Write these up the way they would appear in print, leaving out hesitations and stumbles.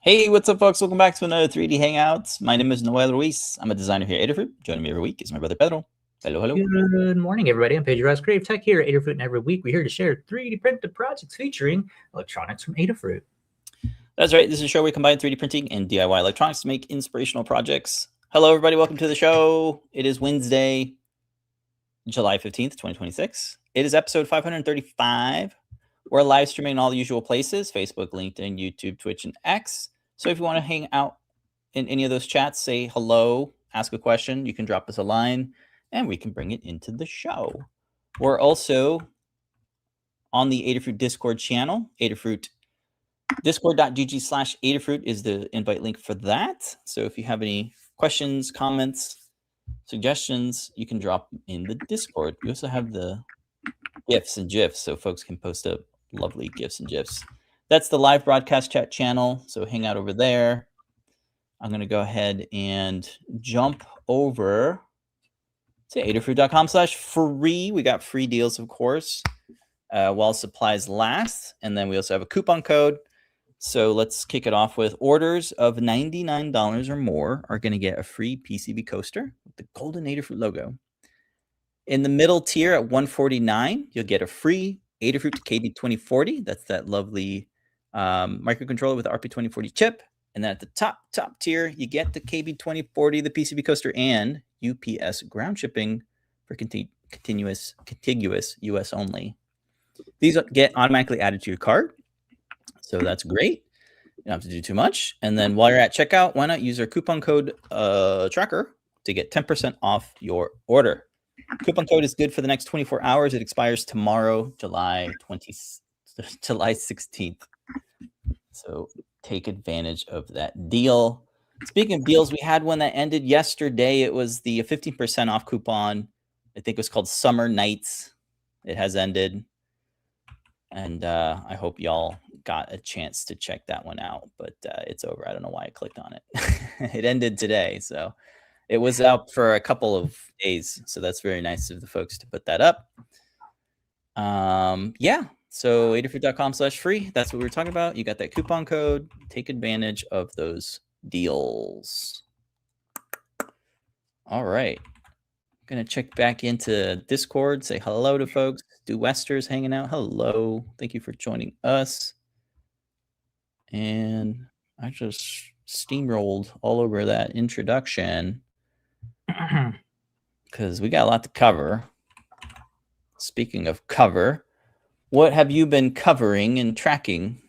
Hey, what's up, folks? Welcome back to another 3D Hangouts. My name is Noel Ruiz. I'm a designer here at Adafruit. Joining me every week is my brother Pedro. Hello, hello. Good morning, everybody. I'm Pedro Creative Tech here at Adafruit, and every week we're here to share 3D printed projects featuring electronics from Adafruit. That's right. This is a show where we combine 3D printing and DIY electronics to make inspirational projects. Hello, everybody. Welcome to the show. It is Wednesday, July 15th, 2026. It is episode 535. We're live streaming in all the usual places: Facebook, LinkedIn, YouTube, Twitch, and X. So if you want to hang out in any of those chats, say hello, ask a question, you can drop us a line, and we can bring it into the show. We're also on the Adafruit Discord channel. Adafruit discord.gg/Adafruit is the invite link for that. So if you have any questions, comments, suggestions, you can drop them in the Discord. We also have the GIFs and GIFs, so folks can post up lovely GIFs and GIFs. That's the live broadcast chat channel, so hang out over there. I'm going to go ahead and jump over to adafruit.com/free. We got free deals, of course, while supplies last. And then we also have a coupon code. So let's kick it off with orders of $99 or more are going to get a free PCB coaster with the golden Adafruit logo. In the middle tier at $149, you'll get a free Adafruit KB2040. That's that lovely microcontroller with the RP2040 chip. And then at the top tier, you get the KB2040, the PCB coaster, and UPS ground shipping for contiguous US only. These get automatically added to your cart, so that's great. You don't have to do too much. And then while you're at checkout, why not use our coupon code tracker to get 10% off your order. Coupon code is good for the next 24 hours. It expires tomorrow, July 16th. So take advantage of that deal. Speaking of deals, we had one that ended yesterday. It was the 15% off coupon. I think it was called Summer Nights. It has ended. And I hope y'all got a chance to check that one out. But it's over. I don't know why I clicked on it. It ended today. So it was out for a couple of days. So that's very nice of the folks to put that up. Yeah. So adafruit.com/free. That's what we were talking about. You got that coupon code. Take advantage of those deals. All right. I'm going to check back into Discord. Say hello to folks. Do Wester's hanging out. Hello. Thank you for joining us. And I just steamrolled all over that introduction because we got a lot to cover. Speaking of cover, what have you been covering and tracking?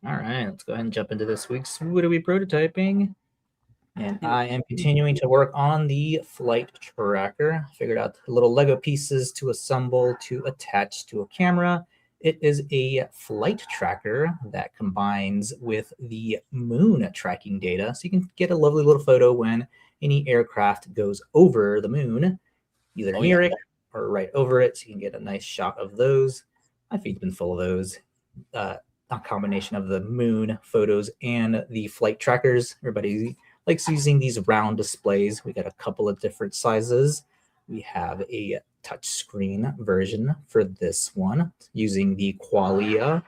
All right, let's go ahead and jump into this week's What Are We Prototyping? And I am continuing to work on the flight tracker. Figured out little Lego pieces to assemble to attach to a camera. It is a flight tracker that combines with the moon tracking data. So you can get a lovely little photo when any aircraft goes over the moon, either near it or right over it. So you can get a nice shot of those. My feed's been full of those. A combination of the moon photos and the flight trackers. Everybody likes using these round displays. We got a couple of different sizes. We have a touchscreen version for this one using the Qualia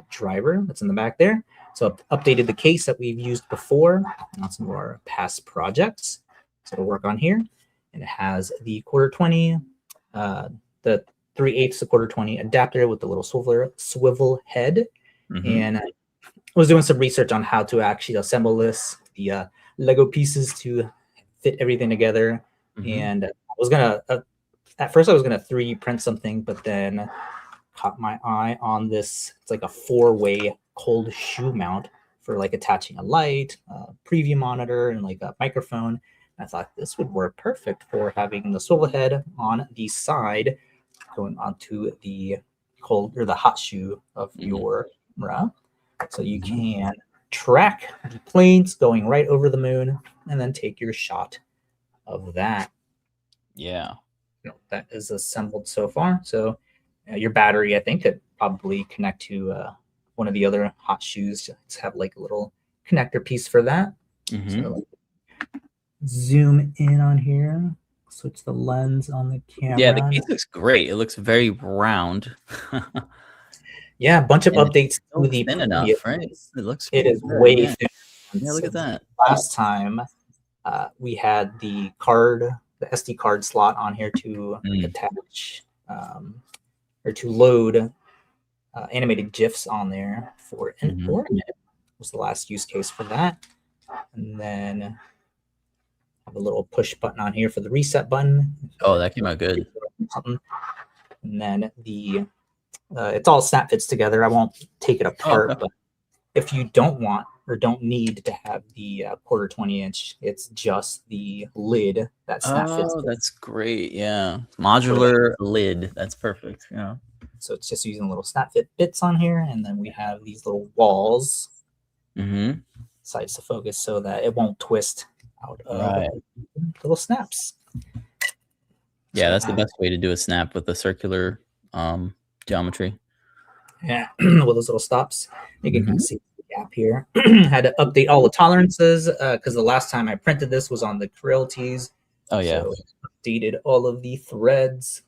driver that's in the back there. So I've updated the case that we've used before on some of our past projects. So it'll work on here. And it has the 1/4-20, the 3/8 to 1/4-20 adapter with the little swivel head. And I was doing some research on how to actually assemble this, the Lego pieces to fit everything together. And I was gonna at first I was gonna 3D print something, but then caught my eye on this. It's like a 4-way cold shoe mount for like attaching a light, preview monitor, and like a microphone. I thought this would work perfect for having the swivel head on the side going onto the cold or the hot shoe of your camera. So you can track the planes going right over the moon and then take your shot of that. Yeah. That is assembled so far. So your battery, I think, could probably connect to one of the other hot shoes. Let's have like a little connector piece for that. So zoom in on here. Switch the lens on the camera. Yeah, the case looks great. It looks very round. Yeah, a bunch of And it's updates still to the thin previous. enough, right? It looks It pretty is good. way Yeah. thinner. Yeah, look at that. Last time we had the SD card slot on here to attach or to load animated GIFs on there for an ornament. Was the last use case for that. And then have a little push button on here for the reset button. Oh, that came out good. And then the it's all snap fits together. I won't take it apart, but if you don't want or don't need to have the quarter 20-inch, it's just the lid that snap fits. Oh, that's great. Yeah. Modular lid. That's perfect. Yeah. So it's just using little snap fit bits on here. And then we have these little walls, sides to focus so that it won't twist out of little snaps. Yeah, that's the best way to do a snap with a circular geometry. Yeah, with those little stops. You can kind of see the gap here. Had to update all the tolerances because the last time I printed this was on the Crealities. Oh, yeah. So updated all of the threads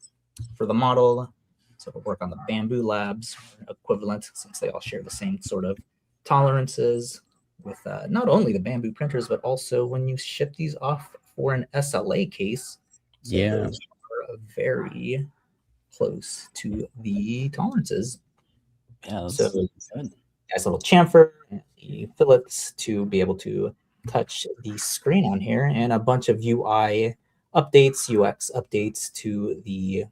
for the model. So we'll work on the Bamboo Labs equivalent since they all share the same sort of tolerances with not only the Bamboo printers, but also when you ship these off for an SLA case. So those are very close to the tolerances. Yeah, that's so good. Nice little chamfer and the fillets to be able to touch the screen on here, and a bunch of UI updates, UX updates to the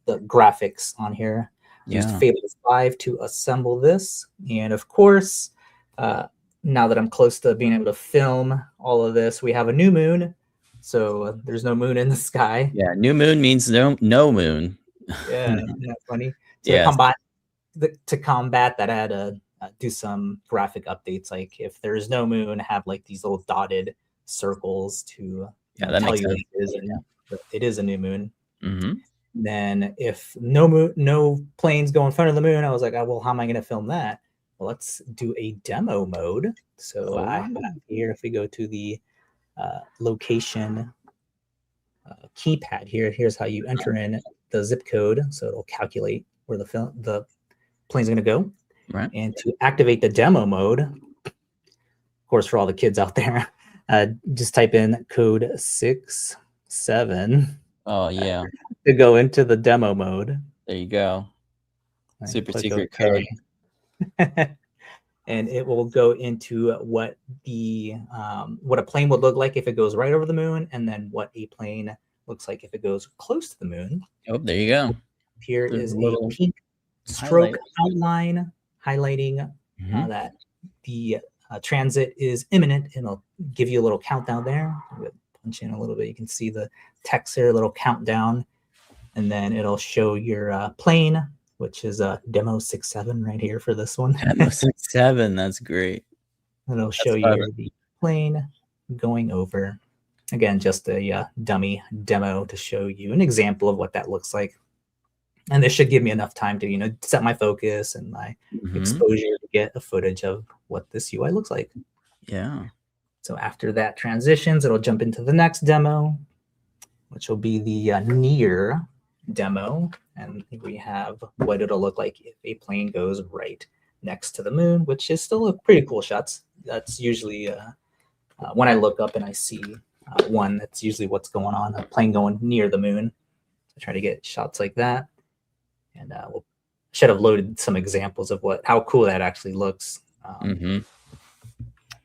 graphics on here. Used Fable 5 to assemble this, and of course, now that I'm close to being able to film all of this, we have a new moon. So there's no moon in the sky. Yeah, new moon means no moon. Yeah, isn't that funny? So to combat that, I had to do some graphic updates. Like if there's no moon, have like these little dotted circles to tell you it is a new moon. Then if no planes go in front of the moon, I was like, oh, well, how am I going to film that? Well, let's do a demo mode. So I have here, if we go to the location keypad here, here's how you enter in the zip code. So it'll calculate where the plane's going to go. Right. And to activate the demo mode, of course, for all the kids out there, just type in code 67. Oh, yeah. To go into the demo mode. There you go. Super secret code. And it will go into what a plane would look like if it goes right over the moon, and then what a plane looks like if it goes close to the moon. Oh, there you go. Here is a pink stroke outline highlighting that the transit is imminent, and it'll give you a little countdown there. Punch in a little bit, you can see the text there, a little countdown, and then it'll show your plane, which is demo 67 right here for this one. Demo 67, that's great. And it'll show you the plane going over. Again, just a dummy demo to show you an example of what that looks like. And this should give me enough time to, set my focus and my exposure to get a footage of what this UI looks like. Yeah. So after that transitions, it'll jump into the next demo, which will be the near demo. And we have what it'll look like if a plane goes right next to the moon, which is still a pretty cool shots. That's usually when I look up and I see one, that's usually what's going on, a plane going near the moon. I try to get shots like that. And we'll should have loaded some examples of how cool that actually looks. And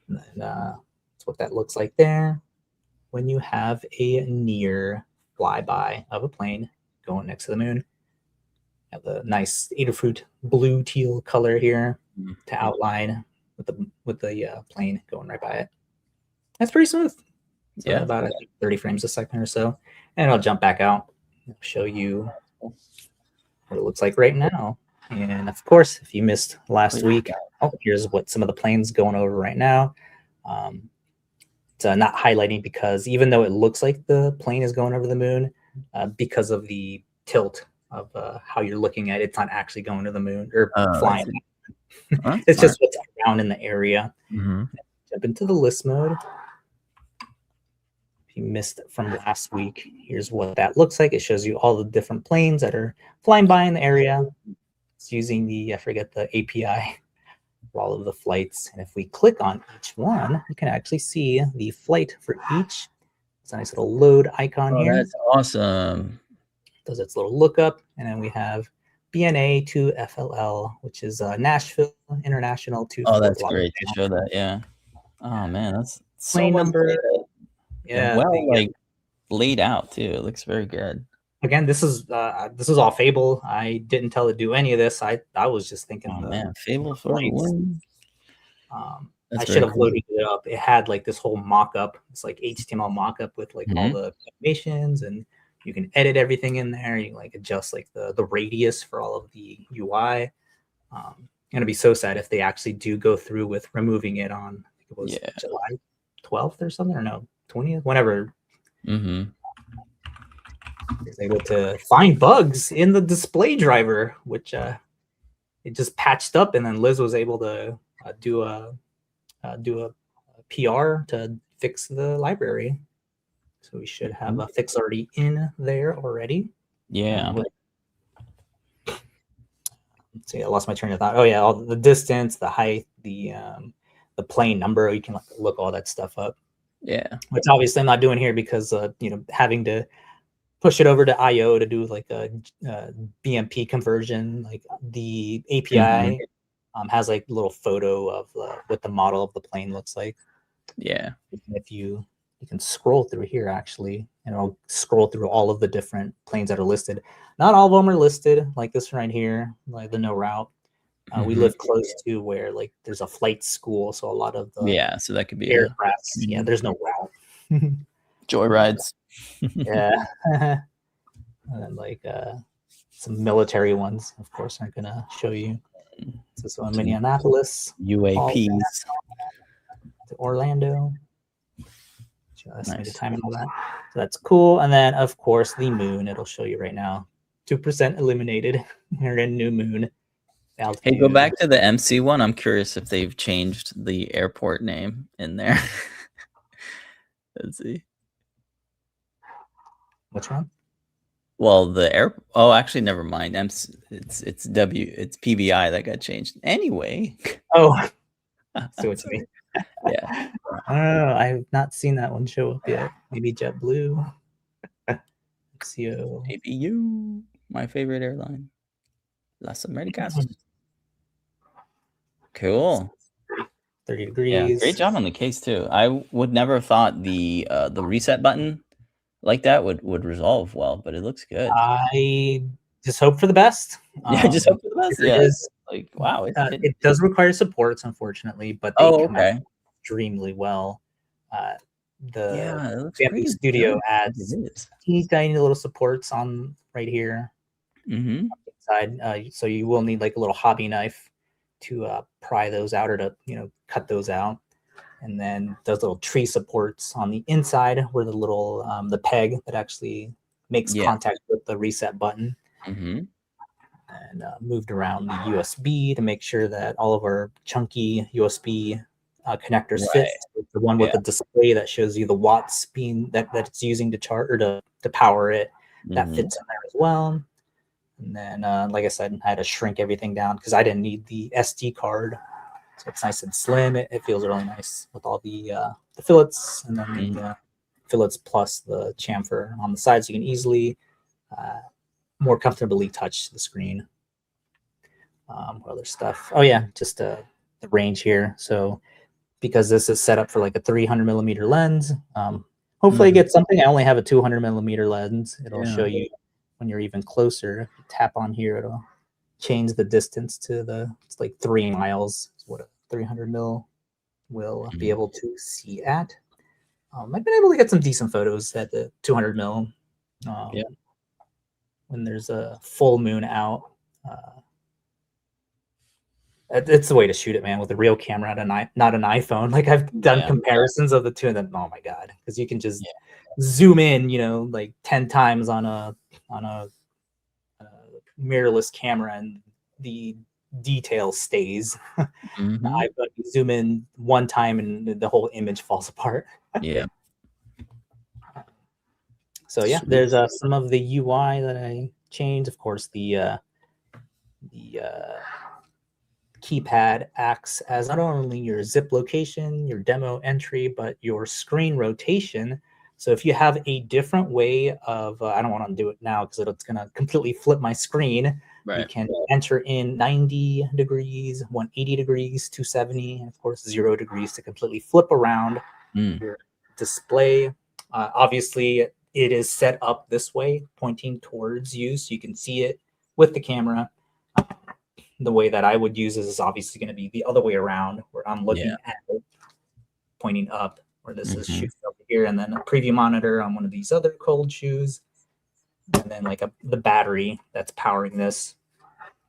that's what that looks like there when you have a near flyby of a plane going next to the moon. Have the nice Adafruit blue teal color here to outline with the plane going right by it. That's pretty smooth. So about 30 frames a second or so. And I'll jump back out and show you what it looks like right now. And of course, if you missed last week, here's what some of the planes going over right now. It's not highlighting because even though it looks like the plane is going over the moon, because of the tilt of how you're looking at it, it's not actually going to the moon or flying. It's just what's around in the area. Jump into the list mode. If you missed it from last week, here's what that looks like. It shows you all the different planes that are flying by in the area. It's using the, I forget the API for all of the flights. And if we click on each one, you can actually see the flight for each. It's a nice little load icon here. That's awesome. Does its little lookup. And then we have BNA to FLL, which is Nashville International to Oh, Fort that's Lauderdale. great to show that. Yeah. Oh man, that's so Plane much number. data. Yeah. And well, like laid out too. It looks very good. Again, this is all Fable. I didn't tell it to do any of this. I was just thinking. Oh man, Fable for the flights. win. I should have loaded it up. It had like this whole mock-up. It's like HTML mock-up with like all the animations, and you can edit everything in there. You can like adjust like the radius for all of the UI. It'd be so sad if they actually do go through with removing it on, I think it was July 12th or something, or no, 20th, whenever. Is able to find bugs in the display driver, which it just patched up, and then Liz was able to do a PR to fix the library. So we should have a fix already in there already. Yeah. Let's see, I lost my train of thought. Oh yeah, all the distance, the height, the plane number. You can look all that stuff up. Yeah. Which obviously I'm not doing here because having to push it over to IO to do like a BMP conversion. Like the API has like a little photo of what the model of the plane looks like. Yeah. If you can scroll through here actually, and it'll scroll through all of the different planes that are listed. Not all of them are listed, like this right here, like the no route. We live close to where like there's a flight school, so a lot of the so that could be aircrafts. Yeah, there's no route. Joyrides. Yeah. And then like some military ones, of course, aren't gonna show you. So in Minneapolis, UAPs to Orlando. Just need to time and all that. So that's cool. And then of course the moon, it'll show you right now. 2% illuminated. We're in new moon. Altitude. Hey, go back to the MC one. I'm curious if they've changed the airport name in there. Let's see. Which one? Well, the air. Oh, actually, never mind. It's PBI that got changed anyway. Oh, see what you mean. Yeah. I don't know. I have not seen that one show up yet. Maybe JetBlue. XCO. Maybe you, my favorite airline, Las Americas. Cool. 30 degrees. Yeah, great job on the case too. I would never have thought the reset button like that would resolve well, but it looks good. I just hope for the best. Yeah, just hope for the best. Yeah, like wow, it does require supports, unfortunately, but they come out extremely well. The Family Studio adds teeny tiny little supports on right here inside, so you will need like a little hobby knife to pry those out or to cut those out. And then those little tree supports on the inside where the little the peg that actually makes contact with the reset button. And moved around the USB to make sure that all of our chunky USB connectors fit. The one with the display that shows you the watts being that it's using to charge or to power it, that fits in there as well. And then, like I said, I had to shrink everything down because I didn't need the SD card. So it's nice and slim. It feels really nice with all the fillets, and then the fillets plus the chamfer on the side, so you can easily, more comfortably touch the screen. What other stuff? Oh yeah, just the range here. So because this is set up for like a 300 millimeter lens, hopefully I get something. I only have a 200 millimeter lens. It'll show you when you're even closer. If you tap on here, it'll change the distance to it's like 3 miles. Is what a 300 mil will be able to see at. I've been able to get some decent photos at the 200 mil. When there's a full moon out. It's the way to shoot it, man, with a real camera, not an iPhone. Like I've done comparisons of the two, and then oh my god, because you can just zoom in, like 10 times on a mirrorless camera, and the detail stays. I zoom in one time, and the whole image falls apart. So yeah, there's some of the UI that I changed. Of course, the the keypad acts as not only your zip location, your demo entry, but your screen rotation. So if you have a different way of, I don't want to do it now because it's going to completely flip my screen. Right. You can enter in 90 degrees, 180 degrees, 270, and of course 0 degrees to completely flip around your display. Obviously, it is set up this way, pointing towards you, so you can see it with the camera. The way that I would use this is obviously going to be the other way around, where I'm looking at it, pointing up, where this is shooting over here, and then a preview monitor on one of these other cold shoes, and then like the battery that's powering this.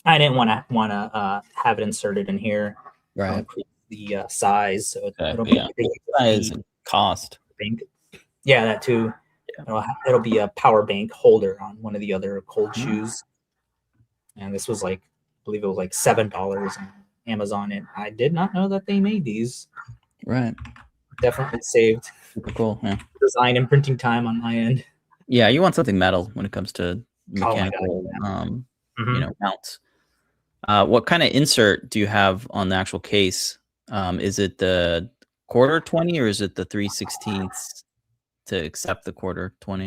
I didn't want to have it inserted in here. Right. The size, so it'll be size and cost. Bank. Yeah, that too. Yeah. It'll be a power bank holder on one of the other cold shoes, and this was like, I believe it was like $7 on Amazon, and I did not know that they made these. Right. Definitely saved. Super cool. Yeah. Design and printing time on my end. Yeah, you want something metal when it comes to mechanical, mounts. What kind of insert do you have on the actual case? Is it the 1/4-20 or is it the 3/16 to accept the 1/4-20? Do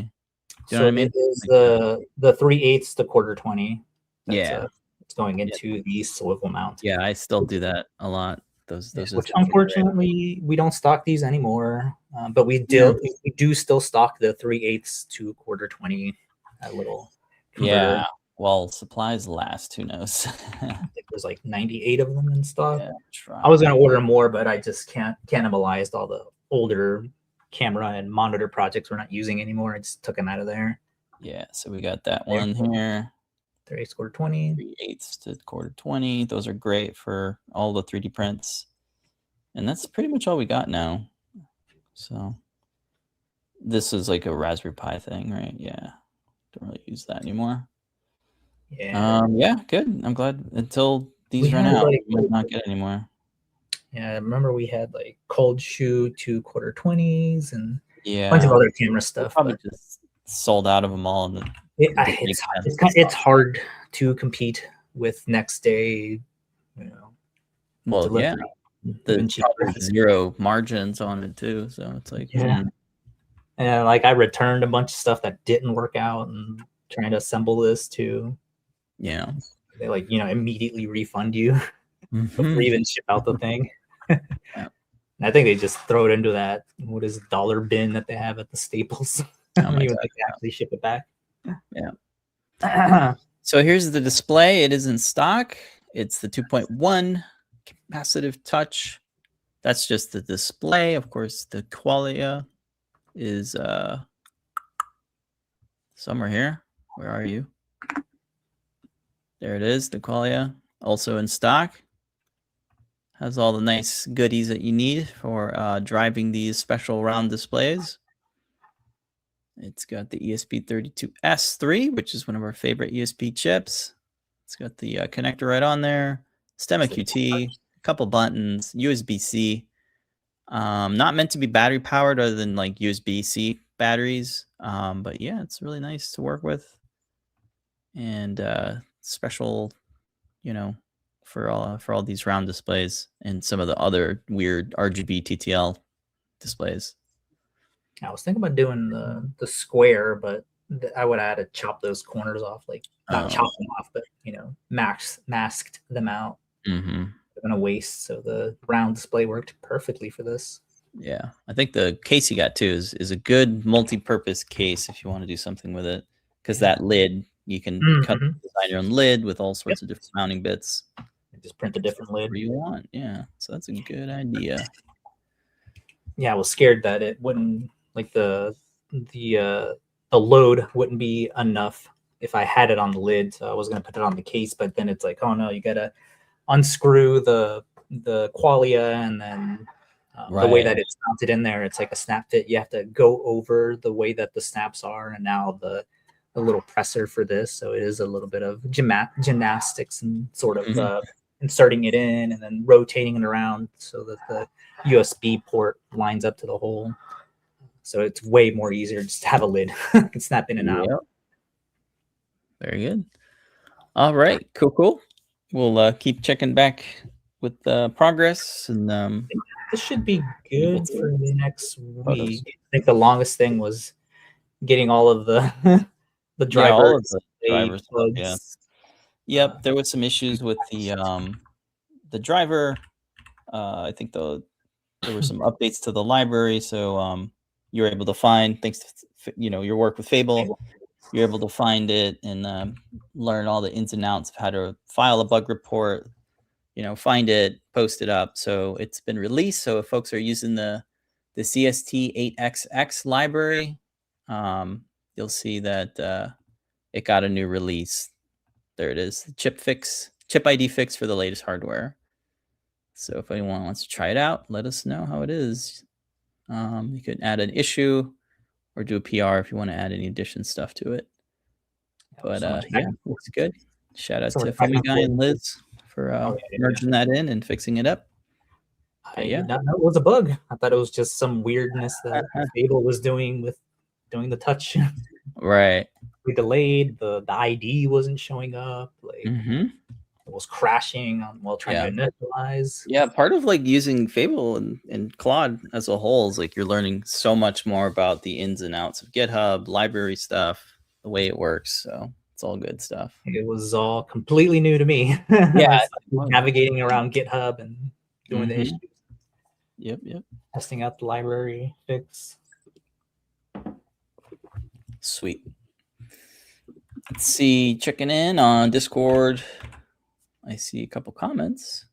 you know what I mean? It is the 3/8 to 1/4-20. Yeah. It's going into the swivel mount. Yeah, I still do that a lot. Those which unfortunately we don't stock these anymore. But we do still stock the 3/8 to 1/4-20. That little converter. Yeah. Well, supplies last. Who knows? I think there's like 98 of them in stock. Yeah, I was gonna order more, but I just can't cannibalize all the older camera and monitor projects we're not using anymore. I just took them out of there. Yeah, so we got that one here. 3/8 1/4-20. 3/8 to 1/4-20. Those are great for all the 3D prints. And that's pretty much all we got now. So this is like a Raspberry Pi thing, right? Yeah. Don't really use that anymore. Yeah. Yeah, good. I'm glad until these run out, we might not get anymore. Yeah, I remember we had like cold shoe 2 1/4-20s and a bunch of other camera stuff. Probably just sold out of them all. And it's hard to compete with next day, Well, delivery. Yeah, the 0 margins on it too. So it's like, and like I returned a bunch of stuff that didn't work out and trying to assemble this too. Yeah, they like immediately refund you before even ship out the thing. And I think they just throw it into that dollar bin that they have at the Staples. I don't even think they actually ship it back. Yeah. So here's the display. It is in stock. It's the 2.1 capacitive touch. That's just the display. Of course, the Qualia is somewhere here. Where are you? There it is, the Qualia, also in stock. Has all the nice goodies that you need for driving these special round displays. It's got the ESP32-S3, which is one of our favorite ESP chips. It's got the connector right on there. Stemma QT, a couple buttons, USB-C. Not meant to be battery powered other than like USB-C batteries. But yeah, it's really nice to work with. And special, for all these round displays and some of the other weird RGB TTL displays. I was thinking about doing the square, but I would have to chop those corners off, like not chop them off, but masked them out. They're gonna waste. So the round display worked perfectly for this. Yeah, I think the case you got too is a good multi-purpose case if you want to do something with it, because that lid you can design your own lid with all sorts of different mounting bits. And just print a different lid you want. Yeah, so that's a good idea. Yeah, I was scared that it wouldn't, like the load wouldn't be enough if I had it on the lid. So I was gonna put it on the case, but then it's like, oh no, you gotta unscrew the Qualia, and then the way that it's mounted in there, it's like a snap fit. You have to go over the way that the snaps are, and now the little presser for this, so it is a little bit of gymnastics and sort of inserting it in and then rotating it around so that the USB port lines up to the hole. So it's way more easier just to have a lid. Can snap in and out. Very good. All right, cool. we'll keep checking back with progress, and This should be good for next photos. week. I think the longest thing was getting all of the the Yeah, all of drivers. the drivers. Yeah. Yep, there was some issues with the driver. I think there were some updates to the library, so you were able to find, thanks to your work with Fable, you're able to find it and learn all the ins and outs of how to file a bug report, find it, post it up. So it's been released. So if folks are using the CST8XX library, you'll see that it got a new release. There it is, chip ID fix for the latest hardware. So if anyone wants to try it out, let us know how it is. You could add an issue or do a PR if you want to add any addition stuff to it. But yeah, looks good. Shout out to Foamy Guy and Liz for merging that in and fixing it up. I did not know it was a bug. I thought it was just some weirdness that Fable was doing with doing the touch. Right. We delayed, the ID wasn't showing up. Like it was crashing while trying to initialize. Yeah, part of like using Fable and Claude as a whole is like you're learning so much more about the ins and outs of GitHub, library stuff, the way it works. So it's all good stuff. It was all completely new to me. Yeah, navigating around GitHub and doing the issues. Yep. Testing out the library fix. Sweet. Let's see, checking in on Discord. I see a couple comments.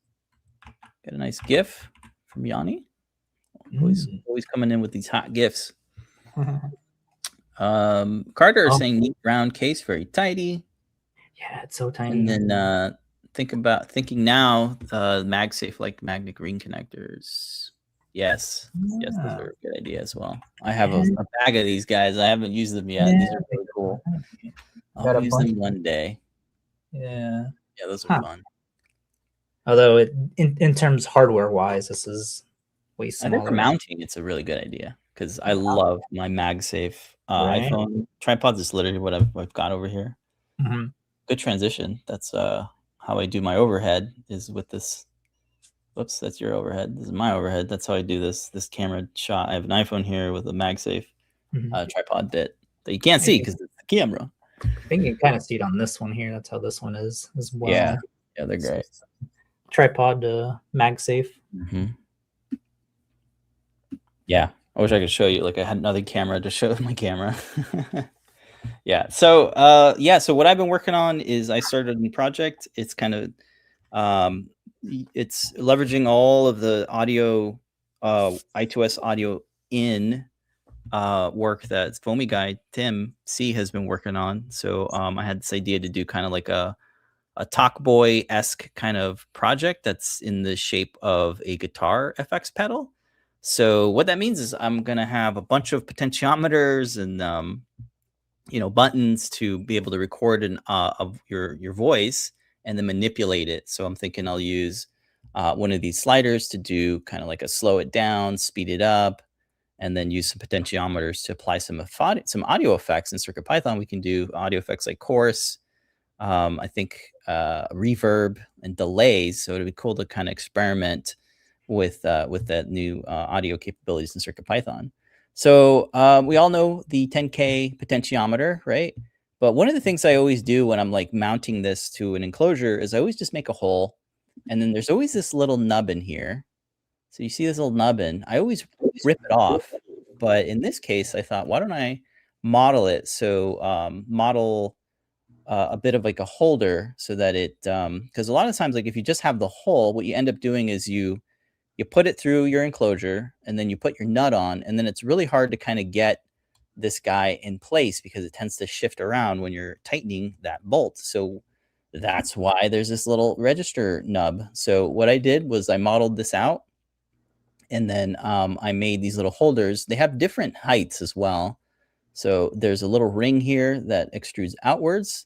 Got a nice GIF from Yanni. Always coming in with these hot GIFs. Carter is saying neat round case, very tidy. Yeah, it's so tiny. And then thinking now, MagSafe like magnet ring connectors. Yes, those are a good idea as well. I have a bag of these guys. I haven't used them yet. These are really cool. I'll use them one day. Yeah, those are fun. Although in terms hardware wise, this is way smaller. I think for mounting, it's a really good idea because I love my MagSafe iPhone tripods. Is literally what I've got over here. Good transition. That's how I do my overhead is with this. Whoops, that's your overhead. This is my overhead. That's how I do this camera shot. I have an iPhone here with a MagSafe tripod bit that you can't see because it's the camera. I think you can kind of see it on this one here. That's how this one is as well. Yeah, they're great. Tripod MagSafe. Yeah, I wish I could show you. Like I had another camera to show my camera. Yeah. So so what I've been working on is I started a new project. It's kind of it's leveraging all of the audio I2S audio in work that Foamy Guy Tim C has been working on. So I had this idea to do kind of like a Talkboy-esque kind of project that's in the shape of a guitar FX pedal. So what that means is I'm gonna have a bunch of potentiometers and buttons to be able to record of your voice and then manipulate it. So I'm thinking I'll use one of these sliders to do kind of like a slow it down, speed it up, and then use some potentiometers to apply some audio effects. In CircuitPython, we can do audio effects like chorus, I think reverb and delays. So it'd be cool to kind of experiment with that new audio capabilities in CircuitPython. So we all know the 10K potentiometer, right? But one of the things I always do when I'm like mounting this to an enclosure is I always just make a hole. And then there's always this little nubbin here. So you see this little nubbin, I always rip it off. But in this case, I thought, why don't I model it? So model a bit of like a holder so that it, because a lot of times, like if you just have the hole, what you end up doing is you put it through your enclosure and then you put your nut on, and then it's really hard to kind of get this guy in place because it tends to shift around when you're tightening that bolt. So that's why there's this little register nub. So what I did was I modeled this out, and then I made these little holders. They have different heights as well. So there's a little ring here that extrudes outwards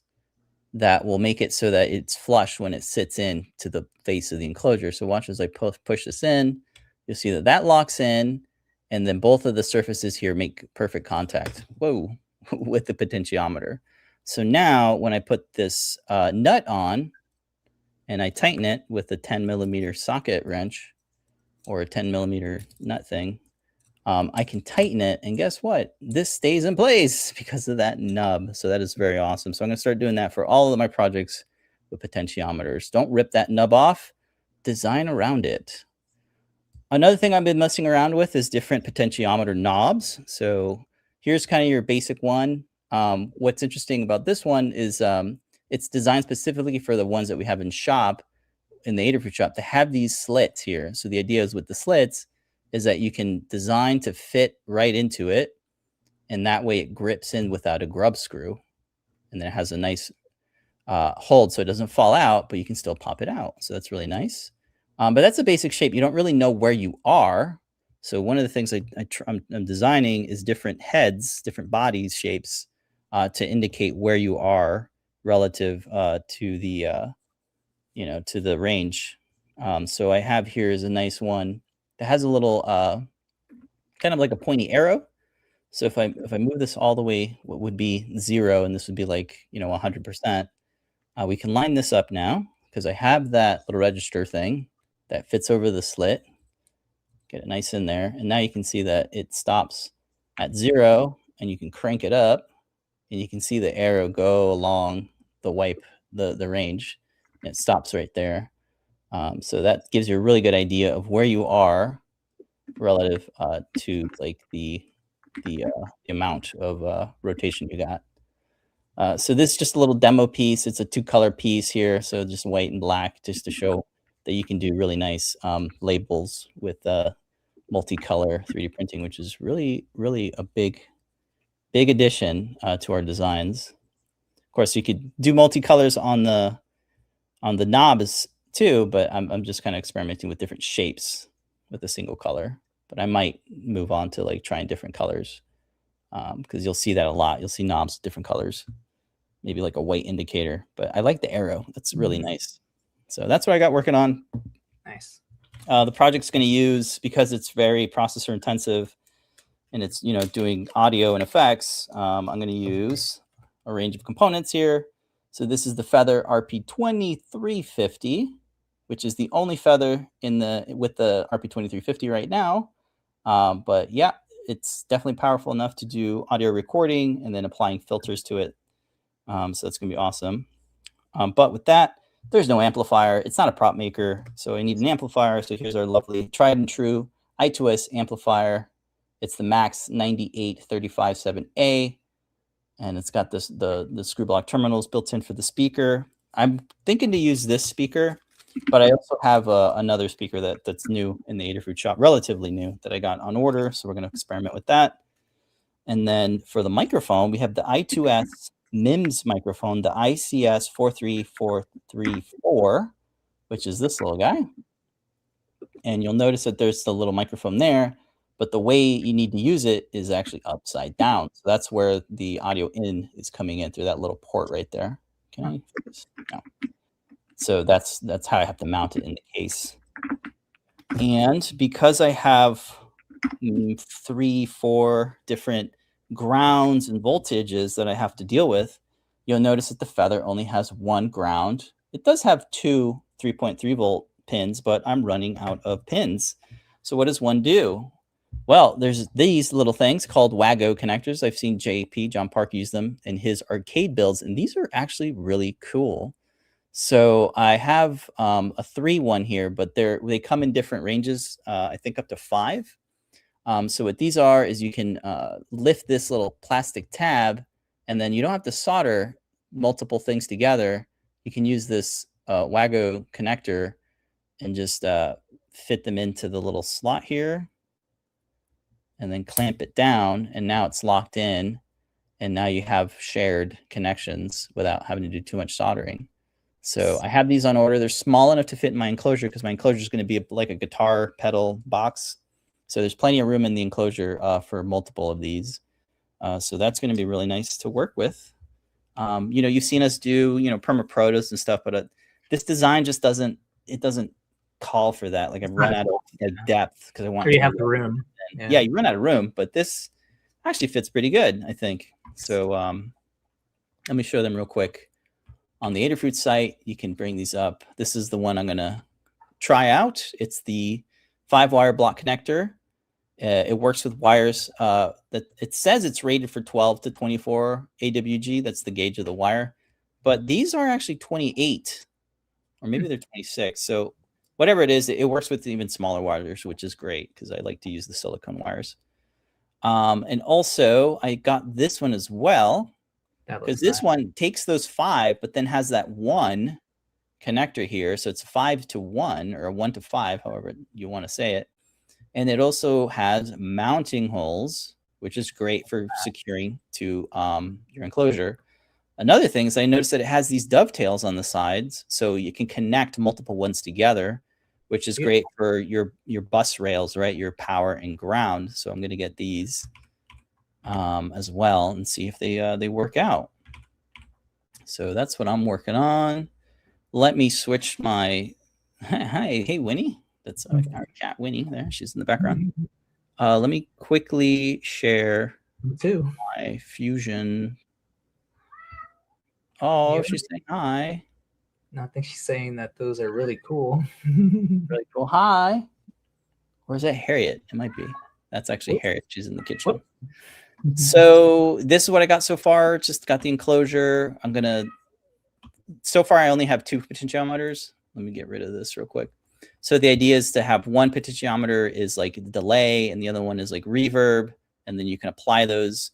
that will make it so that it's flush when it sits in to the face of the enclosure. So watch as I push this in, you'll see that locks in, and then both of the surfaces here make perfect contact, with the potentiometer. So now when I put this nut on and I tighten it with a 10mm socket wrench or a 10mm nut thing, I can tighten it, and guess what? This stays in place because of that nub. So that is very awesome. So I'm going to start doing that for all of my projects with potentiometers. Don't rip that nub off. Design around it. Another thing I've been messing around with is different potentiometer knobs. So here's kind of your basic one. What's interesting about this one is it's designed specifically for the ones that we have in shop, in the Adafruit shop, to have these slits here. So the idea is with the slits is that you can design to fit right into it, and that way it grips in without a grub screw, and then it has a nice hold so it doesn't fall out, but you can still pop it out. So that's really nice. But that's a basic shape. You don't really know where you are. So one of the things I'm designing is different heads, different bodies, shapes to indicate where you are relative to the to the range. So I have here is a nice one that has a little kind of like a pointy arrow. So if I move this all the way, what would be 0, and this would be like 100%, we can line this up now because I have that little register thing that fits over the slit. Get it nice in there, and now you can see that it stops at 0, and you can crank it up, and you can see the arrow go along the range, and it stops right there. So that gives you a really good idea of where you are relative to like the amount of rotation you got. So this is just a little demo piece. It's a 2-color piece here, so just white and black, just to show that you can do really nice labels with multicolor 3D printing, which is really, really a big addition to our designs. Of course, you could do multicolors on the knobs too, but I'm just kind of experimenting with different shapes with a single color. But I might move on to like trying different colors because you'll see that a lot. You'll see knobs with different colors, maybe like a white indicator. But I like the arrow. That's really nice. So that's what I got working on. Nice. The project's going to use, because it's very processor intensive and it's doing audio and effects, I'm going to use a range of components here. So this is the Feather RP2350, which is the only Feather with the RP2350 right now. But yeah, it's definitely powerful enough to do audio recording and then applying filters to it. So that's gonna be awesome. But with that, there's no amplifier. It's not a prop maker, so I need an amplifier. So here's our lovely tried and true I2S amplifier. It's the MAX98357A, and it's got the screw block terminals built in for the speaker. I'm thinking to use this speaker, but I also have another speaker that's new in the Adafruit shop, relatively new, that I got on order. So we're going to experiment with that. And then for the microphone, we have the I2S MEMs microphone, the ICS43434, which is this little guy. And you'll notice that there's the little microphone there, but the way you need to use it is actually upside down. So that's where the audio in is coming in through that little port right there. Can I focus? No. So that's how I have to mount it in the case. And because I have 3-4 different grounds and voltages that I have to deal with, you'll notice that the Feather only has one ground. It does have two 3.3 volt pins, but I'm running out of pins. So what does one do? Well, there's these little things called WAGO connectors. I've seen John Park, use them in his arcade builds, and these are actually really cool. So I have a 3-1 here, but they come in different ranges, I think up to 5. So what these are is you can lift this little plastic tab, and then you don't have to solder multiple things together. You can use this WAGO connector and just fit them into the little slot here, and then clamp it down, and now it's locked in, and now you have shared connections without having to do too much soldering. So I have these on order. They're small enough to fit in my enclosure because my enclosure is going to be like a guitar pedal box. So there's plenty of room in the enclosure for multiple of these. So that's going to be really nice to work with. You've seen us do, permaprotos and stuff, but this design just doesn't call for that. Like I've run out of depth because I want to have the room. Yeah, you run out of room, but this actually fits pretty good, I think. So let me show them real quick on the Adafruit site. You can bring these up. This is the one I'm going to try out. It's the 5-wire block connector. It works with wires that it says it's rated for 12 to 24 AWG. That's the gauge of the wire. But these are actually 28, or maybe they're 26. So whatever it is, it works with even smaller wires, which is great because I like to use the silicone wires. And also, I got this one as well because this one takes those 5, but then has that 1 connector here. So it's a 5 to 1 or a 1 to 5, however you want to say it. And it also has mounting holes, which is great for securing to your enclosure. Another thing is I noticed that it has these dovetails on the sides, so you can connect multiple ones together, which is great for your bus rails, right? Your power and ground. So I'm going to get these as well and see if they work out. So that's what I'm working on. Let me switch my hey Winnie. That's our cat Winnie there. She's in the background. Let me quickly share my Fusion. Oh, she's saying hi. No, I think she's saying that those are really cool. Really cool. Hi. Or is that Harriet? It might be. That's actually Harriet. She's in the kitchen. So this is what I got so far. Just got the enclosure. So far I only have 2 potentiometers. Let me get rid of this real quick. So the idea is to have one potentiometer is like delay and the other one is like reverb. And then you can apply those.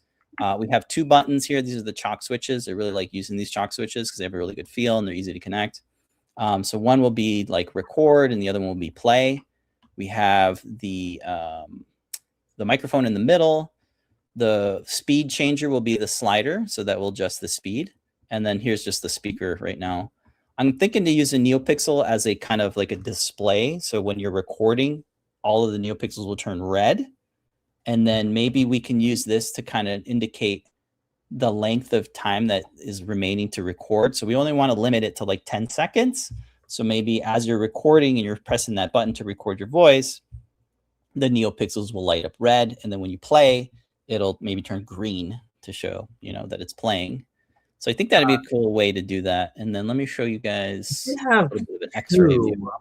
We have 2 buttons here. These are the chalk switches. I really like using these chalk switches because they have a really good feel and they're easy to connect. So one will be like record and the other one will be play. We have the microphone in the middle. The speed changer will be the slider. So that will adjust the speed. And then here's just the speaker right now. I'm thinking to use a NeoPixel as a kind of like a display. So when you're recording, all of the NeoPixels will turn red. And then maybe we can use this to kind of indicate the length of time that is remaining to record. So we only want to limit it to like 10 seconds. So maybe as you're recording and you're pressing that button to record your voice, the NeoPixels will light up red. And then when you play, it'll maybe turn green to show, that it's playing. So I think that'd be a cool way to do that. And then let me show you guys a little bit of an X-ray view.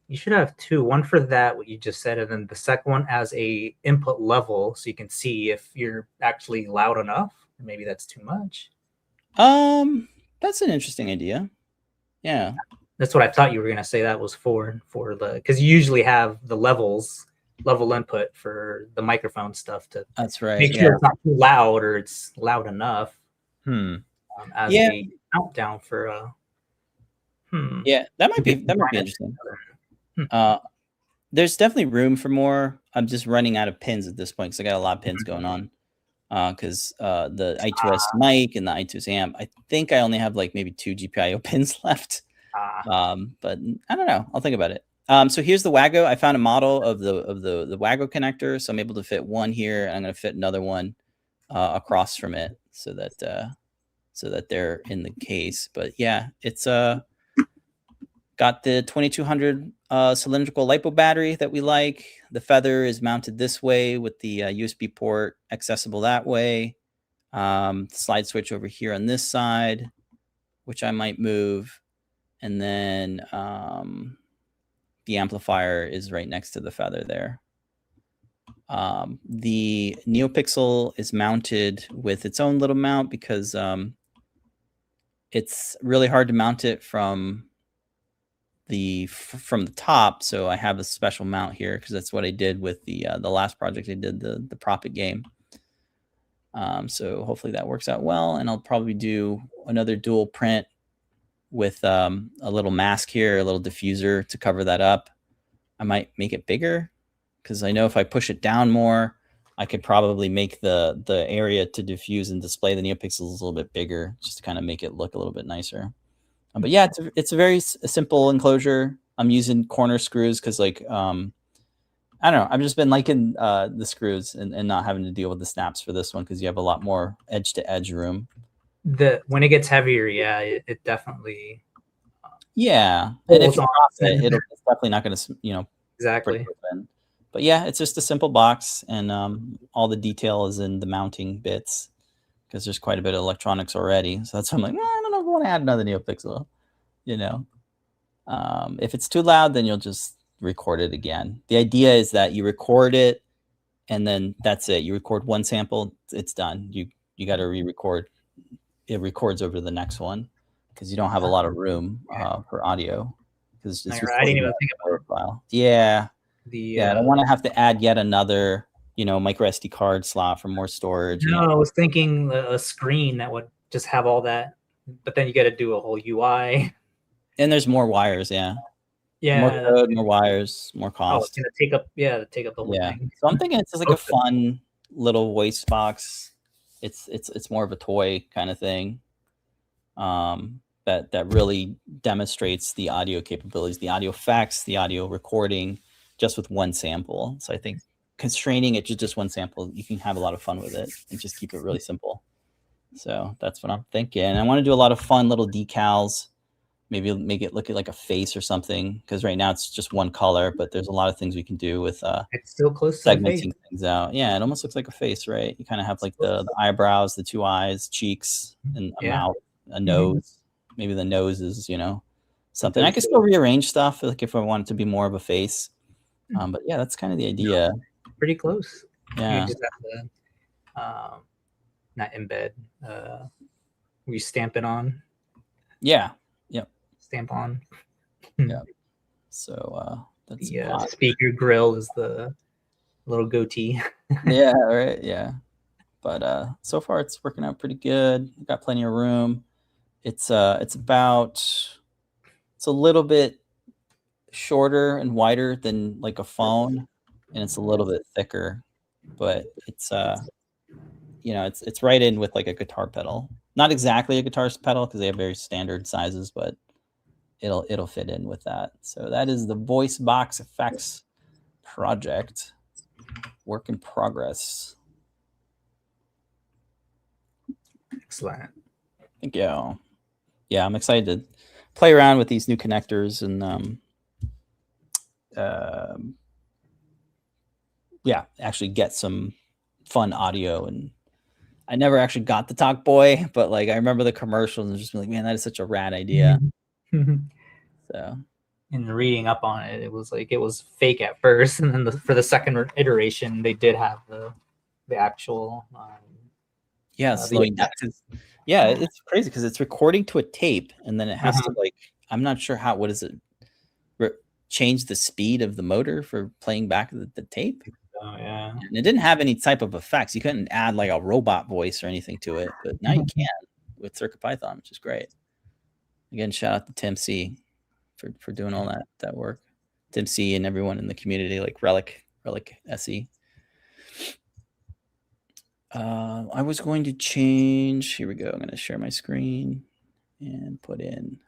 You should have 2, one for that, what you just said, and then the second one as a input level so you can see if you're actually loud enough. Maybe that's too much. That's an interesting idea. Yeah. That's what I thought you were going to say that was for the, because you usually have the level input for the microphone stuff to that's right. Make sure it's not too loud or it's loud enough. As a countdown for yeah, that might be interesting. There's definitely room for more. I'm just running out of pins at this point because I got a lot of pins going on. Because the I2S mic and the I2S amp, I think I only have like maybe 2 GPIO pins left. But I don't know. I'll think about it. So here's the Wago. I found a model of the Wago connector, so I'm able to fit one here, and I'm going to fit another one across from it, so that they're in the case. But yeah, it's got the 2200 cylindrical LiPo battery that we like. The feather is mounted this way with the USB port accessible that way. Slide switch over here on this side, which I might move. And then the amplifier is right next to the feather there. The NeoPixel is mounted with its own little mount because it's really hard to mount it from the top. So I have a special mount here because that's what I did with the last project I did, the Prophet game. So hopefully that works out well, and I'll probably do another dual print with a little mask here, a little diffuser to cover that up. I might make it bigger because I know if I push it down more, I could probably make the area to diffuse and display the NeoPixels a little bit bigger, just to kind of make it look a little bit nicer. But yeah, it's a very simple enclosure. I'm using corner screws because, like, I don't know. I've just been liking the screws and not having to deal with the snaps for this one because you have a lot more edge-to-edge room. When it gets heavier, yeah, it definitely. Yeah, and if you cross it, it's definitely not going to, exactly. But yeah, it's just a simple box, and all the detail is in the mounting bits because there's quite a bit of electronics already. So that's why I'm like, I don't know if want to add another NeoPixel, you know. If it's too loud, then you'll just record it again. The idea is that you record it, and then that's it. You record one sample, it's done. You got to re-record. It records over to the next one because you don't have a lot of room for audio. Because it's I didn't even think about it. File. Yeah. I don't want to have to add yet another, micro SD card slot for more storage. No, I was thinking a screen that would just have all that, but then you got to do a whole UI. And there's more wires, yeah. More code, more wires, more cost. Oh, it's gonna take up the whole thing. So I'm thinking it's just like a fun little voice box. It's more of a toy kind of thing. That really demonstrates the audio capabilities, the audio effects, the audio recording, just with one sample. So I think constraining it to just one sample, you can have a lot of fun with it and just keep it really simple. So that's what I'm thinking. I want to do a lot of fun little decals. Maybe make it look like a face or something, because right now it's just one color, but there's a lot of things we can do with it's still close to segmenting things out. Yeah, it almost looks like a face, right? You kind of have like the eyebrows, the two eyes, cheeks, and a mouth, a nose. Maybe the nose is, something. I can still rearrange stuff, like if I want it to be more of a face. But yeah, that's kind of the idea. Pretty close. Yeah. You just have to not embed. We stamp it on. Yeah. Yep. Stamp on. Yeah. So that's the speaker grill is the little goatee. Yeah, right. Yeah. But so far it's working out pretty good. We've got plenty of room. It's a little bit shorter and wider than like a phone, and it's a little bit thicker, but it's it's right in with like a guitar pedal. Not exactly a guitar pedal because they have very standard sizes, but it'll fit in with that. So that is the Voicebox Effects project. Work in progress. Excellent. Thank you. Yeah, I'm excited to play around with these new connectors and actually get some fun audio. And I never actually got the Talk Boy, but like I remember the commercials and just be like, man, that is such a rad idea. So, in reading up on it, it was fake at first, and then for the second iteration, they did have the actual. Slowing down. Yeah, it's crazy because it's recording to a tape, and then it has to I'm not sure what is it? Change the speed of the motor for playing back the tape. Oh yeah, and it didn't have any type of effects. You couldn't add like a robot voice or anything to it, but now you can with CircuitPython, which is great. Again, shout out to Tim C for doing all that work. Tim C and everyone in the community, like Relic SE. I was going to change. Here we go. I'm going to share my screen and put in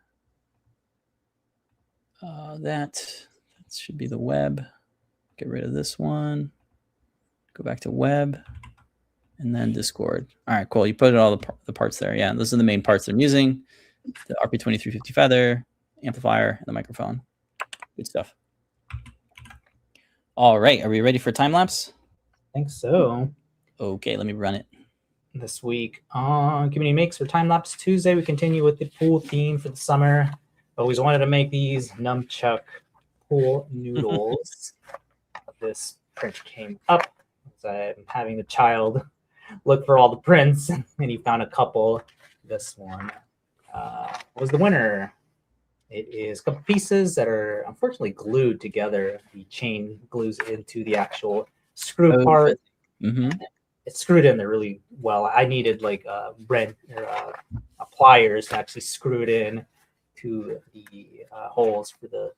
that should be the web. Get rid of this one. Go back to web and then Discord. All right, cool. You put all the parts there. Yeah, those are the main parts I'm using. The RP2350 Feather, amplifier, and the microphone. Good stuff. All right, are we ready for time lapse? I think so. Okay, let me run it. This week on Community Makes for Timelapse Tuesday, we continue with the pool theme for the summer. Always wanted to make these nunchuck pool noodles. This print came up as I'm having the child look for all the prints, and he found a couple. This one was the winner. It is a couple pieces that are unfortunately glued together. The chain glues into the actual screw part. It's screwed in there really well. I needed like pliers to actually screw it in to the holes for the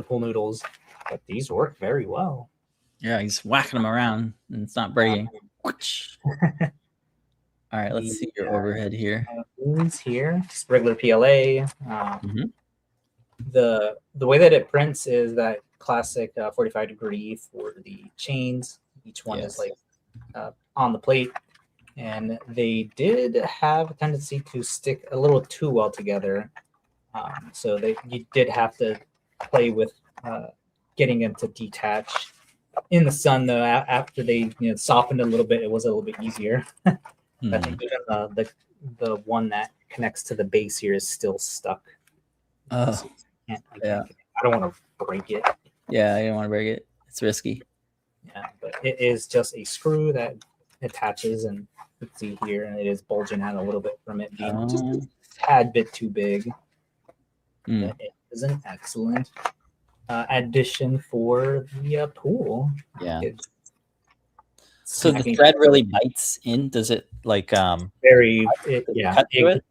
pool noodles. But these work very well. Yeah, he's whacking them around and it's not breaking. All right, let's see your overhead here. Here, just regular PLA. The way that it prints is that classic 45 degree for the chains. Each one is like on the plate, and they did have a tendency to stick a little too well together. So you did have to play with getting them to detach. In the sun, though, after they softened a little bit, it was a little bit easier. I think even the one that connects to the base here is still stuck. Oh, So I yeah. I don't want to break it. Yeah, I don't want to break it. It's risky. Yeah, but it is just a screw that attaches, and you can see here, and it is bulging out a little bit from it being just a tad bit too big. But it is an excellent addition for the pool. Yeah. So So the thread really bites in. Does it like very cut through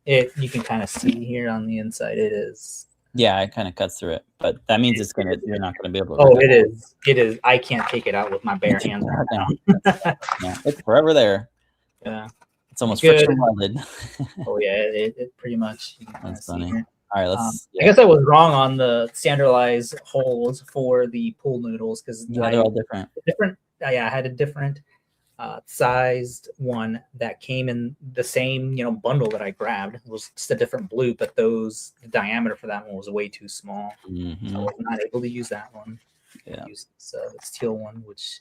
it? You can kind of see here on the inside it is. Yeah, it kind of cuts through it, but that means you're not gonna be able to. Oh, it is. It is. I can't take it out with my bare hands right now. Yeah, it's forever there. Yeah. It's almost friction welded. Oh yeah, it pretty much. That's funny. All right, let's. I guess I was wrong on the standardized holes for the pool noodles because they're all different. Yeah, I had a different sized one that came in the same bundle that I grabbed. It was just a different blue, but the diameter for that one was way too small. Mm-hmm. So I was not able to use that one. Yeah, I used this teal one, which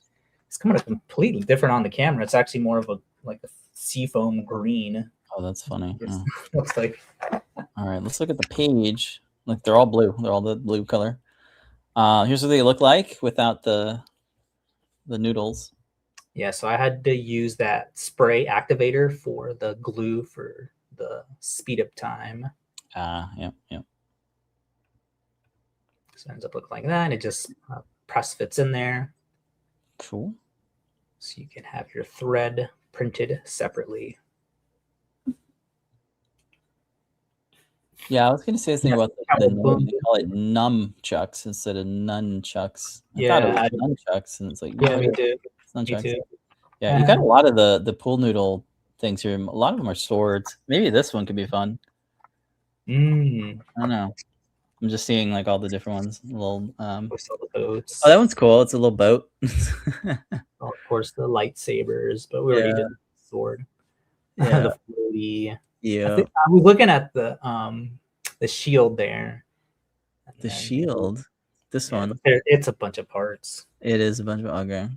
is coming up completely different on the camera. It's actually more of a seafoam green. Oh, that's funny. Yeah. Looks like. All right, let's look at the page. Like they're all blue. They're all the blue color. Here's what they look like without the noodles. Yeah, so I had to use that spray activator for the glue for the speed up time. Yep. So it ends up looking like that. And it just press fits in there. Cool. So you can have your thread printed separately. Yeah, I was going to say this thing about the name. They call it Numchucks instead of Nunchucks. I thought it was Nunchucks, and it's like me too. Nunchucks. Me too. Yeah, you got a lot of the pool noodle things here. A lot of them are swords. Maybe this one could be fun. I don't know. I'm just seeing like all the different ones. Little boats. Oh, that one's cool. It's a little boat. Of course, the lightsabers, but we already did the sword. Yeah. The floaty. Yeah. I was looking at the shield there. The shield. This one. It's a bunch of parts. It is a bunch of okay.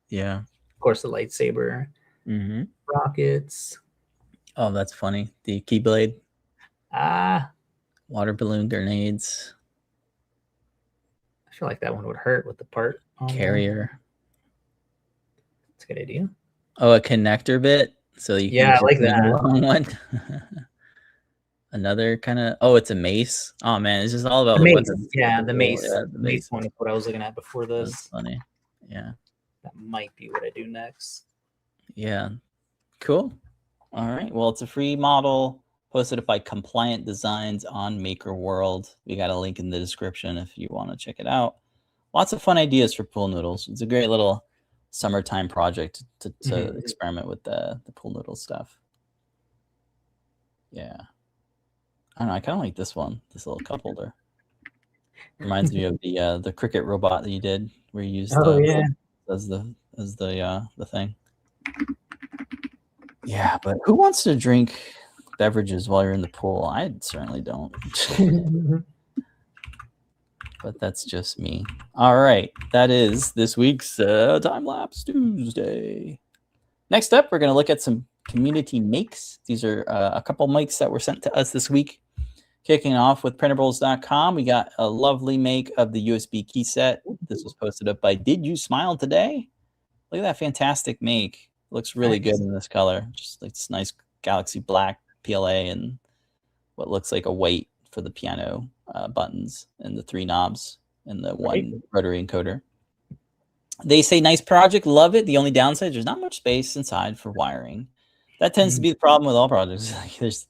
Yeah. Of course, the lightsaber. Mm-hmm. Rockets. Oh, that's funny. The keyblade. Water balloon grenades. I feel like that one would hurt with the part. Carrier. That's a good idea. Oh, a connector bit. So you can I like that long one. Another kind of it's a mace. Oh man, it's just all about the mace. weapons. Yeah, the mace. Yeah, the mace one is what I was looking at before this. That's funny. Yeah. That might be what I do next. Yeah. Cool. All right. Well, it's a free model posted by CompliantDesigns on Maker World. We got a link in the description if you want to check it out. Lots of fun ideas for pool noodles. It's a great little summertime project to experiment with the pool noodle stuff. Yeah. I don't know. I kind of like this one, this little cup holder. Reminds me of the cricket robot that you did, where you used as the thing. Yeah, but who wants to drink beverages while you're in the pool? I certainly don't. But that's just me. All right, that is this week's Timelapse Tuesday. Next up, we're going to look at some community makes. These are a couple mics that were sent to us this week. Kicking off with printables.com, we got a lovely make of the USB key set. This was posted up by Did You Smile Today? Look at that fantastic make. Looks really good in this color. Just like this nice galaxy black PLA and what looks like a white for the piano buttons and the 3 knobs and the 1 rotary encoder. They say nice project, love it. The only downside, there's not much space inside for wiring. That tends to be the problem with all projects. Like there's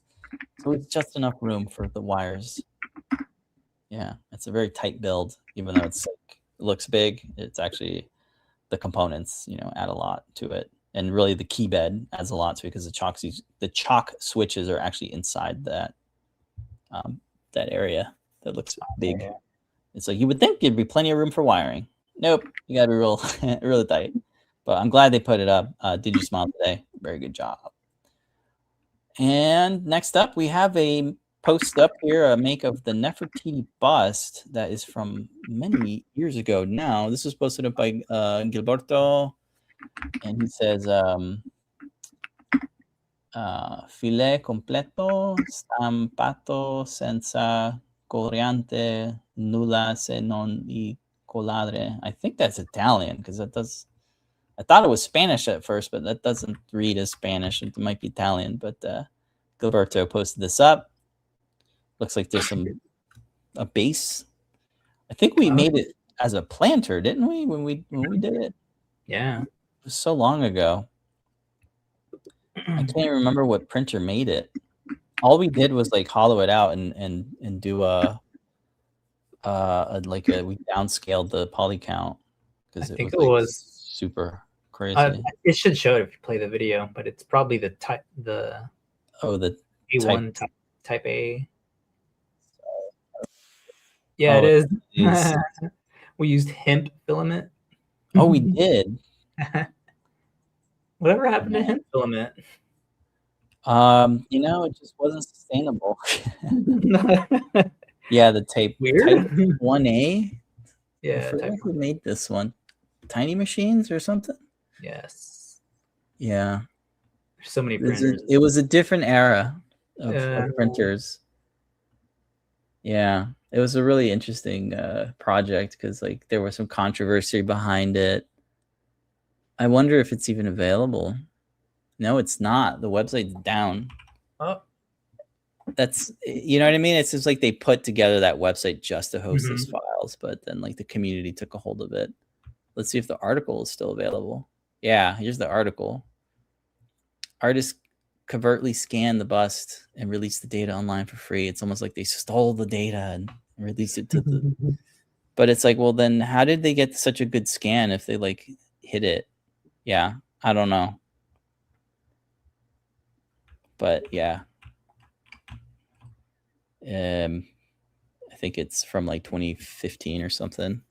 always just enough room for the wires. Yeah, it's a very tight build, even though it's like it looks big. It's actually the components, add a lot to it. And really the key bed adds a lot to it because the chalk switches are actually inside that area that looks big. It's like you would think there'd be plenty of room for wiring. Nope, you gotta be real really tight. But I'm glad they put it up. Did You Smile Today? Very good job. And next up, we have a post up here, a make of the Nefertiti bust that is from many years ago now. This was posted up by Gilberto, and he says, Filet completo, stampato senza coriante, nulla se non I coladre. I think that's Italian because that does. I thought it was Spanish at first, but that doesn't read as Spanish. It might be Italian. But Gilberto posted this up. Looks like there's a base. I think we made it as a planter, didn't we? When we did it. Yeah. It was so long ago. I can't remember what printer made it. All we did was like hollow it out and do we downscaled the poly count because I think it was super crazy. It should show it if you play the video, but it's probably the A1 type A. Yeah, it is. We used hemp filament. Oh, we did. Whatever happened to hemp filament? It just wasn't sustainable. Yeah, the type 1A. Yeah, I forget who made this one. Tiny Machines or something? Yes. Yeah. There's so many printers. It was a different era of printers. Yeah. It was a really interesting project because like there was some controversy behind it. I wonder if it's even available. No, it's not. The website's down. Oh. That's, you know what I mean? It's just like they put together that website just to host those files, but then like the community took a hold of it. Let's see if the article is still available. Yeah, here's the article. Artists covertly scanned the bust and released the data online for free. It's almost like they stole the data and released it to the... But it's like, well, then how did they get such a good scan if they like hit it? Yeah, I don't know. But yeah. I think it's from like 2015 or something,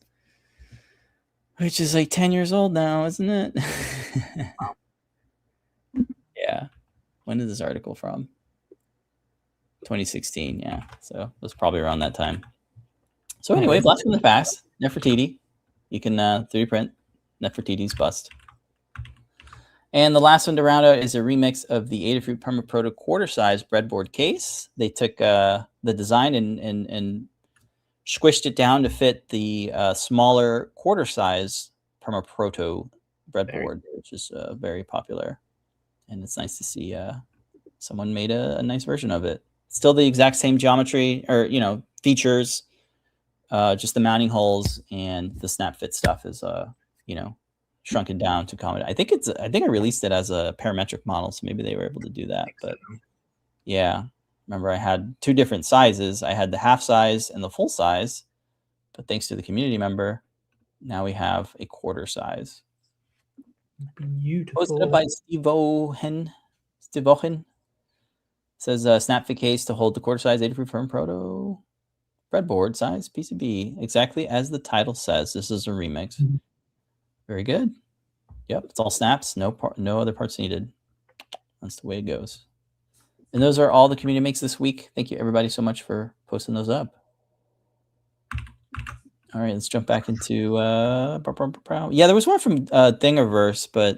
which is like 10 years old now, isn't it? Yeah. When is this article from? 2016. Yeah. So it was probably around that time. So anyway, blast from the past. Nefertiti. You can 3D print Nefertiti's bust. And the last one to round out is a remix of the Adafruit Permaproto quarter-size breadboard case. They took the design and squished it down to fit the smaller quarter-size Permaproto breadboard, which is very popular. And it's nice to see someone made a nice version of it. Still the exact same geometry or features, just the mounting holes and the snap fit stuff is shrunken down to accommodate. I think I released it as a parametric model, so maybe they were able to do that. But yeah, remember I had two different sizes. I had the half size and the full size, but thanks to the community member, now we have a quarter size. Beautiful. Posted by Stivochen. Says snap fit case to hold the quarter size Adafruit Permaproto breadboard size PCB, exactly as the title says. This is a remix. Very good. Yep, it's all snaps. No other parts needed. That's the way it goes. And those are all the community makes this week. Thank you everybody so much for posting those up. All right, let's jump back into yeah, there was one from Thingiverse, but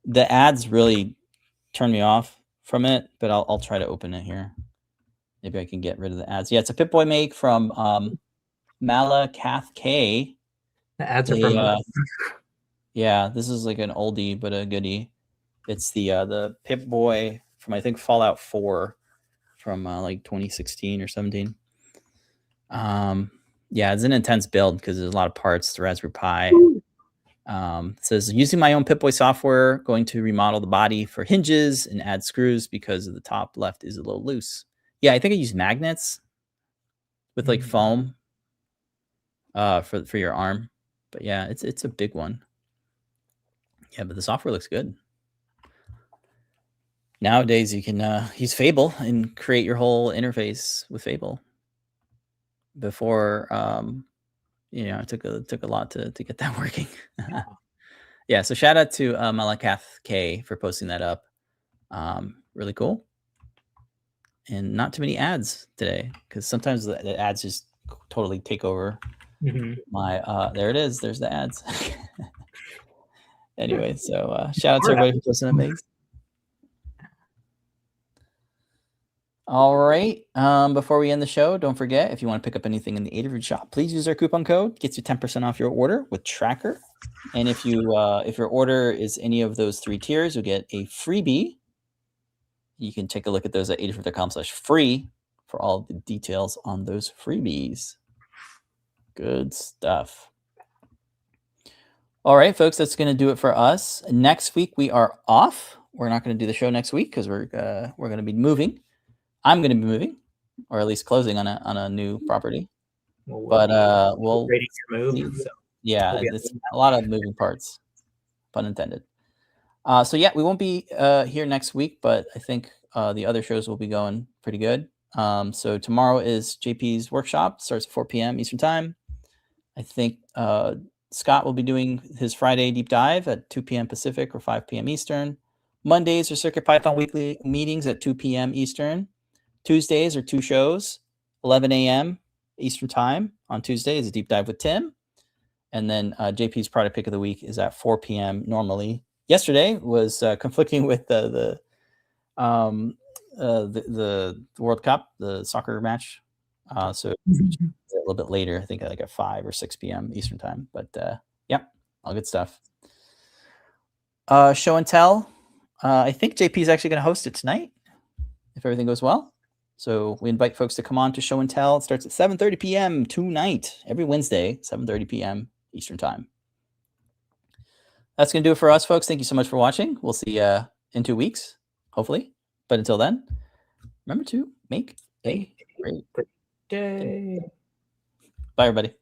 the ads really turned me off from it, but I'll try to open it here. Maybe I can get rid of the ads. Yeah, it's a Pip-Boy make from Malakath K. The ads are from us. Yeah, this is like an oldie but a goodie. It's the Pip-Boy from I think Fallout 4 from like 2016 or 17. Yeah, it's an intense build because there's a lot of parts. The Raspberry Pi. It says using my own Pip-Boy software, going to remodel the body for hinges and add screws because the top left is a little loose. Yeah, I think I use magnets with like foam for your arm. But yeah, it's a big one. Yeah, but the software looks good. Nowadays, you can use Fable and create your whole interface with Fable. Before, it took a lot to get that working. Yeah, so shout out to Malakath K for posting that up. Really cool. And not too many ads today because sometimes the ads just totally take over my. There it is. There's the ads. Anyway, so shout out to everybody for posting up. All right. Before we end the show, don't forget, if you want to pick up anything in the Adafruit shop, please use our coupon code. Gets you 10% off your order with Tracker. And if your order is any of those 3 tiers, you'll get a freebie. You can take a look at those at adafruit.com/free for all the details on those freebies. Good stuff. All right, folks, that's going to do it for us. Next week we are off. We're not going to do the show next week because we're going to be moving. I'm going to be moving, or at least closing on a new property. We'll We'll move. So yeah, it's a lot of moving parts, pun intended. So yeah, we won't be here next week, but I think the other shows will be going pretty good. So tomorrow is JP's workshop, starts at 4 p.m. Eastern time. I think Scott will be doing his Friday deep dive at 2 p.m. Pacific or 5 p.m. Eastern. Mondays are CircuitPython weekly meetings at 2 p.m. Eastern. Tuesdays are 2 shows, 11 a.m. Eastern time on Tuesday is a deep dive with Tim. And then JP's product pick of the week is at 4 p.m. normally. Yesterday was conflicting with the World Cup, the soccer match. So a little bit later, I think like at 5 or 6 p.m. Eastern time. But yeah, all good stuff. Show and tell. I think JP is actually going to host it tonight, if everything goes well. So we invite folks to come on to show and tell. It starts at 7:30 p.m. tonight, every Wednesday, 7:30 p.m. Eastern time. That's going to do it for us, folks. Thank you so much for watching. We'll see you in 2 weeks, hopefully. But until then, remember to make a great day. Bye, everybody.